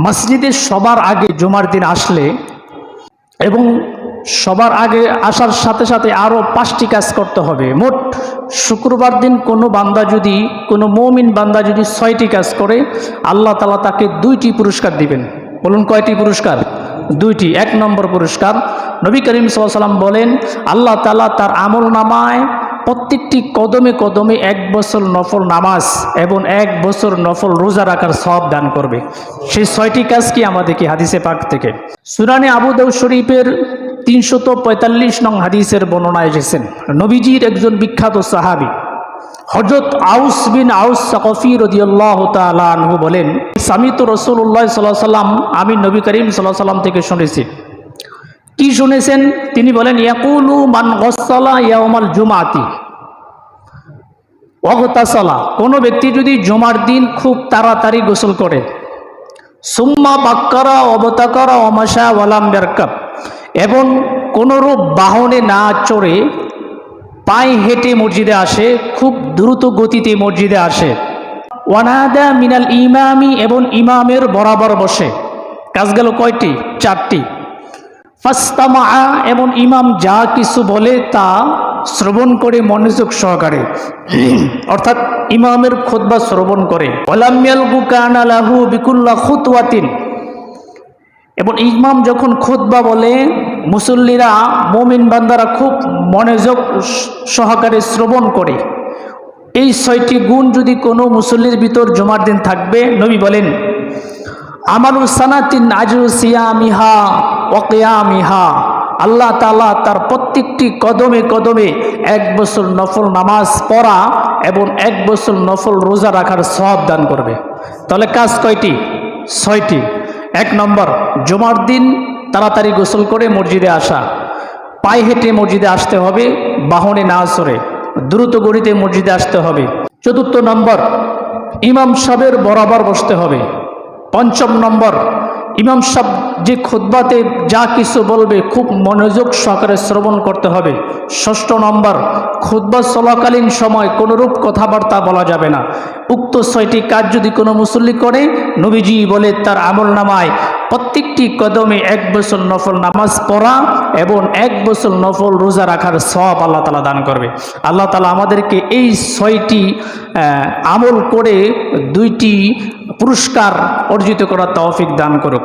মসজিদে সবার আগে জুমার দিন আসলে এবং সবার আগে আসার সাথে সাথে আরও 5টি কাজ করতে হবে। মোট শুক্রবার দিন কোনো বান্দা যদি, কোনো মুমিন বান্দা যদি 6টি কাজ করে, আল্লাহ তাআলা তাকে 2টি পুরস্কার দিবেন। বলুন কয়টি পুরস্কার? 2টি। 1 নম্বর পুরস্কার, নবী করিম সাল্লাল্লাহু আলাইহি ওয়াসাল্লাম বলেন, আল্লাহ তাআলা তার আমল নামায় প্রত্যেকটি কদমে কদমে 1 বছর নফল নামাজ এবং 1 বছর নফল রোজা রাখার সওয়াব দান করবে। সেই 6টি কাজ কি আমাদেরকে হাদিসে পাক থেকে? সুনানে আবু দাউদ শরীফের 345 নং হাদিসের বর্ণনা এসেছেন, নবীজির একজন বিখ্যাত সাহাবী হযরত আউস বিন আউস সাকফি রাদিয়াল্লাহু তাআলা আনহু বলেন, সামিতু রাসূলুল্লাহ সাল্লাল্লাহু আলাইহি ওয়াসাল্লাম, আমি নবী করিম সাল্লাল্লাহু আলাইহি ওয়াসাল্লাম থেকে শুনেছি। কি শুনেছেন? তিনি বলেন, ইয়াকুলু মান গসসালা ইয়াউমাল জুমআতি ওয়াগতাসালা, কোনো ব্যক্তি যদি জুমার দিন খুব তাড়াতাড়ি গোসল করে, সুম্মা বাক্কারা ওয়াবতাকারা ওয়ামাশা ওয়ালাম ইয়ারকাব, এবং কোনরূপ বাহনে না চড়ে পায়ে হেঁটে মসজিদে আসে, খুব দ্রুত গতিতে মসজিদে আসে, ওয়ানাদা মিনাল ইমামি, এবং ইমামের বরাবর বসে। কাজ গেল কয়টি? 4টি। ফাস্তামা, এবং ইমাম যা কিছু বলে তা শ্রবণ করে মনোযোগ সহকারে, অর্থাৎ ইমামের খুতবা শ্রবণ করে। ওয়ালাম ইয়ালগু কানা লাহু বিকুল্লা খুতওয়াতিন, এবং ইমাম যখন খুতবা বলে মুসল্লিরা, মুমিন বান্দারা খুব মনোযোগ সহকারে শ্রবণ করে। এই 6টি গুণ যদি কোনো মুসল্লির ভিতর জুমার দিন থাকবে, নবী বলেন, আমালু সানাতিন আজরু সিয়ামিহা ওয়া কিয়ামিহা, আল্লাহ তাআলা তার প্রত্যেকটি কদমে কদমে 1 বছর নফল নামাজ পড়া এবং 1 বছর নফল রোজা রাখার সওয়াব দান করবে। তাহলে কাজ কয়টি? 6টি। 1 নম্বর, জুমার দিন তাড়াতাড়ি গোসল করে মসজিদে আসা, পায়ে হেঁটে মসজিদে আসতে হবে, বাহনে না চড়ে দ্রুত গতিতে মসজিদে আসতে হবে। 4 নম্বর, ইমাম সাহেবের বরাবর বসতে হবে। 5 নম্বর, ইমাম সাহেব যে খুতবাতে যা কিছু বলবে খুব মনোযোগ সহকারে শ্রবণ করতে হবে। 6 নম্বর, খুতবা চলাকালীন সময় কোনরূপ কথাবার্তা বলা যাবে না। উক্ত 6টি কাজ যদি কোনো মুসল্লি করে, নবীজি বলে তার আমল নামায় প্রত্যেকটি কদমে 1 বছর নফল নামাজ পড়া এবং 1 বছর নফল রোজা রাখার সওয়াব আল্লাহ তাআলা দান করবে। আল্লাহ তাআলা আমাদেরকে এই 6টি আমল করে 2টি পুরস্কার অর্জিত করার তৌফিক দান করুক।